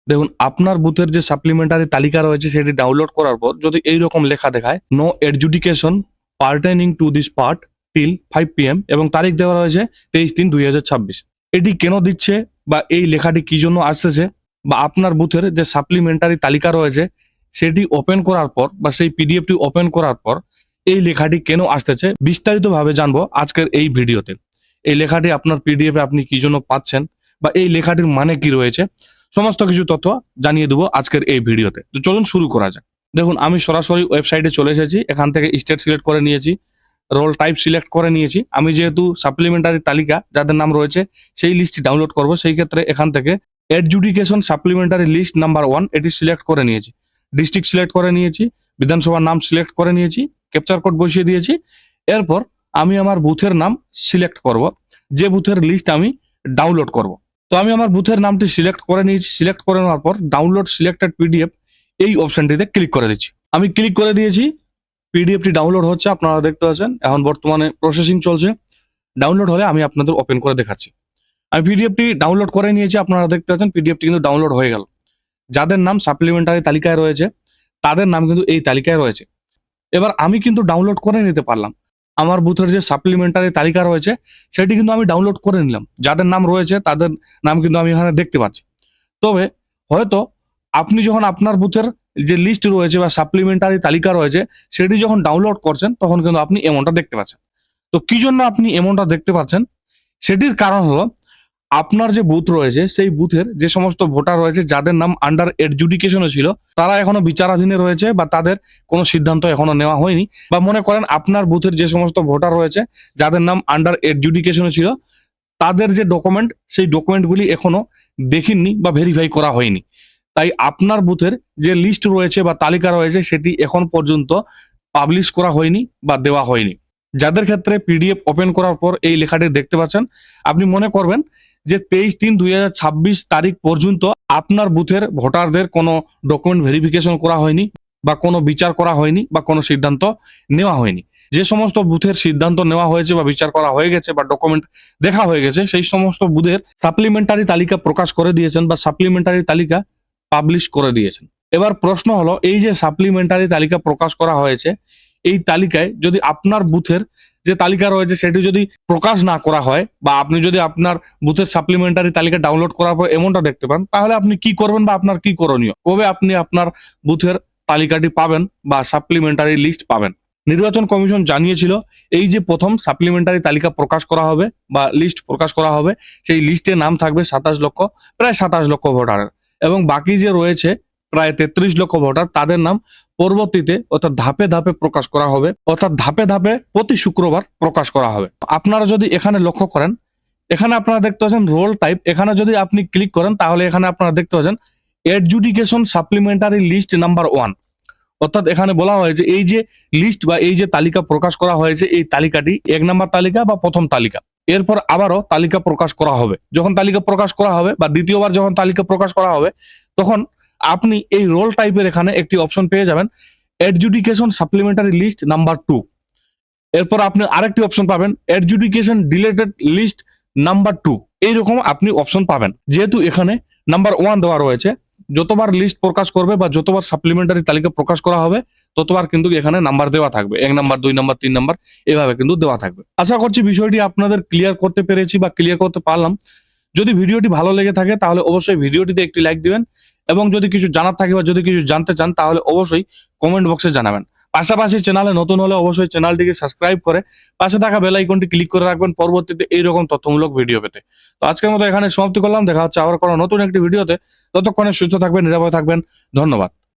দেখুন আপনার বুথের যে সাপ্লিমেন্টারি তালিকা রয়েছে সেটি ডাউনলোড করার পর যদি এইরকম লেখা দেখায় no adjudication pertaining to this part till 5 PM এবং তারিখ দেওয়া রয়েছে 23/3/2026। এটি কেন দিচ্ছে বা এই লেখাটি কি জন্য আসতেছে বা আপনার বুথের যে সাপ্লিমেন্টারি তালিকা রয়েছে সেটি ওপেন করার পর বা সেই পিডিএফটি ওপেন করার পর এই লেখাটি কেন আসতেছে বিস্তারিতভাবে জানবো আজকের এই ভিডিওতে। এই লেখাটি আপনার পিডিএফে আপনি কি জন্য পাচ্ছেন বা এই লেখাটির মানে কি রয়েছে সমস্ত কিছু তথ্য জানিয়ে দেবো আজকের এই ভিডিওতে। তো চলুন শুরু করা যাক। দেখুন আমি সরাসরি ওয়েবসাইটে চলে এসেছি, এখান থেকে স্টেট সিলেক্ট করে নিয়েছি, রোল টাইপ সিলেক্ট করে নিয়েছি। আমি যেহেতু সাপ্লিমেন্টারি তালিকা যাদের নাম রয়েছে সেই লিস্টটি ডাউনলোড করব, সেই ক্ষেত্রে এখান থেকে এডজুডিকেশন সাপ্লিমেন্টারি লিস্ট নাম্বার 1 এটি সিলেক্ট করে নিয়েছি, ডিস্ট্রিক্ট সিলেক্ট করে নিয়েছি, বিধানসভার নাম সিলেক্ট করে নিয়েছি, ক্যাপচার কোড বসিয়ে দিয়েছি। এরপর আমি আমার বুথের নাম সিলেক্ট করব, যে বুথের লিস্ট আমি ডাউনলোড করব। তো আমি আমার বুথের নামটি সিলেক্ট করে নিয়েছি। সিলেক্ট করে নেওয়ার পর ডাউনলোড সিলেক্টেড পিডিএফ এই অপশনটিতে ক্লিক করে দিচ্ছি। আমি ক্লিক করে দিয়েছি, পিডিএফটি ডাউনলোড হচ্ছে, আপনারা দেখতে পাচ্ছেন এখন বর্তমানে প্রসেসিং চলছে। ডাউনলোড হলে আমি আপনাদের ওপেন করে দেখাচ্ছি। আমি পিডিএফটি ডাউনলোড করে নিয়েছি, আপনারা দেখতে পাচ্ছেন পিডিএফটি কিন্তু ডাউনলোড হয়ে গেল। যাদের নাম সাপ্লিমেন্টারি তালিকায় রয়েছে তাদের নাম কিন্তু এই তালিকায় রয়েছে। এবার আমি কিন্তু ডাউনলোড করে নিতে পারলাম, আমার বুথের যে সাপ্লিমেন্টারি তালিকা রয়েছে সেটি কিন্তু আমি ডাউনলোড করে নিলাম। যাদের নাম রয়েছে তাদের নাম কিন্তু আমি এখানে দেখতে পাচ্ছি। তবে হয়তো আপনি যখন আপনার বুথের যে লিস্ট রয়েছে বা সাপ্লিমেন্টারি তালিকা রয়েছে সেটি যখন ডাউনলোড করছেন তখন কিন্তু আপনি এমনটা দেখতে পাচ্ছেন। তো কি জন্য আপনি এমনটা দেখতে পাচ্ছেন সেটির কারণ হলো আপনার যে বুথ রয়েছে সেই বুথের যে সমস্ত ভোটার রয়েছে যাদের নাম আন্ডার এডজুডিকেশনে ছিল তারা এখনো বিচারাধীনে রয়েছে বা তাদের কোনো সিদ্ধান্ত এখনো নেওয়া হয়নি। বা মনে করেন আপনার বুথের যে সমস্ত ভোটার রয়েছে যাদের নাম আন্ডার এডজুডিকেশনে ছিল তাদের যে ডকুমেন্ট সেই ডকুমেন্টগুলি এখনো দেখেননি বা ভেরিফাই করা হয়নি। তাই আপনার বুথের যে লিস্ট রয়েছে বা তালিকা রয়েছে সেটি এখন পর্যন্ত পাবলিশ করা হয়নি বা দেওয়া হয়নি। যাদের ক্ষেত্রে পিডিএফ ওপেন করার পর এই লেখাটি দেখতে পাচ্ছেন, আপনি মনে করবেন যে 23/3/2026 তারিখ পর্যন্ত আপনার বুথের ভোটারদের কোনো ডকুমেন্ট ভেরিফিকেশন করা হয়নি বা কোনো বিচার করা হয়নি বা কোনো সিদ্ধান্ত নেওয়া হয়নি। যে সমস্ত বুথের সিদ্ধান্ত নেওয়া হয়েছে বা বিচার করা হয়ে গেছে বা ডকুমেন্ট দেখা হয়ে গেছে সেই সমস্ত বুথের সাপ্লিমেন্টারি তালিকা প্রকাশ করে দিয়েছেন বা সাপ্লিমেন্টারি তালিকা পাবলিশ করে দিয়েছেন। এবার প্রশ্ন হলো, এই যে সাপ্লিমেন্টারি তালিকা প্রকাশ করা হয়েছে এই তালিকায় যদি আপনার বুথের যে তালিকা রয়েছে সেটি যদি প্রকাশ না করা হয় বা আপনি যদি আপনার বুথের সাপ্লিমেন্টারি তালিকা ডাউনলোড করার পর এমনটা দেখতে পান তাহলে আপনি কি করবেন বা আপনার কি করণীয়, কবে আপনি আপনার বুথের তালিকাটি পাবেন বা সাপ্লিমেন্টারি লিস্ট পাবেন? নির্বাচন কমিশন জানিয়েছিল এই যে প্রথম সাপ্লিমেন্টারি তালিকা প্রকাশ করা হবে বা লিস্ট প্রকাশ করা হবে সেই লিস্টে নাম থাকবে 27 লক্ষ, প্রায় 27 লক্ষ ভোটারের, এবং বাকি যে রয়েছে প্রায় 33 লক্ষ ভোটার তাদের নাম পরবর্তীতে অর্থাৎ ধাপে ধাপে প্রকাশ করা হবে, অর্থাৎ ধাপে ধাপে প্রতি শুক্রবার প্রকাশ করা হবে। আপনারা যদি এখানে লক্ষ্য করেন, এখানে আপনারা দেখতে পাচ্ছেন রোল টাইপ, এখানে যদি আপনি ক্লিক করেন তাহলে এখানে আপনারা দেখতে পাচ্ছেন এডজুডিকেশন সাপ্লিমেন্টারি লিস্ট নাম্বার 1, অর্থাৎ এখানে বলা হয়েছে এই যে লিস্ট বা এই যে তালিকা প্রকাশ করা হয়েছে এই তালিকাটি 1 নম্বর তালিকা বা প্রথম তালিকা। এরপর আবারও তালিকা প্রকাশ করা হবে। যখন তালিকা প্রকাশ করা হবে বা দ্বিতীয়বার যখন তালিকা প্রকাশ করা হবে তখন আপনি এই রোল টাইপের এখানে একটি অপশন পেয়ে যাবেন এডজুডিকেশন সাপ্লিমেন্টারি লিস্ট নাম্বার 2। এরপর আপনি আরেকটি অপশন পাবেন এডজুডিকেশন ডিলেটেড লিস্ট নাম্বার 2, এইরকম আপনি অপশন পাবেন। যেহেতু এখানে নাম্বার 1 দেওয়া রয়েছে, যতবার লিস্ট প্রকাশ করবে বা যতবার সাপ্লিমেন্টারি তালিকা প্রকাশ করা হবে ততবার কিন্তু এখানে নাম্বার দেওয়া থাকবে, 1 নাম্বার 2 নাম্বার 3 নাম্বার এভাবে কিন্তু দেওয়া থাকবে। আশা করছি বিষয়টি আপনাদের ক্লিয়ার করতে পেরেছি বা ক্লিয়ার করতে পারলাম। যদি ভিডিওটি ভালো লেগে থাকে তাহলে অবশ্যই ভিডিওটিতে একটি লাইক দিবেন এবং যদি কিছু জানার থাকে বা যদি কিছু জানতে চান তাহলে অবশ্যই কমেন্ট বক্সে জানাবেন। পাশাপাশি চ্যানেলে নতুন হলে অবশ্যই চ্যানেলটিকে সাবস্ক্রাইব করে পাশে থাকা বেল আইকনটি ক্লিক করে রাখবেন পরবর্তীতে এইরকম তথ্যমূলক ভিডিও পেতে। তো আজকের মতো এখানে সমাপ্তি করলাম, দেখা হচ্ছে আবার কোনো নতুন একটি ভিডিওতে। ততক্ষণে সুস্থ থাকবেন, নিরাপদে থাকবেন, ধন্যবাদ।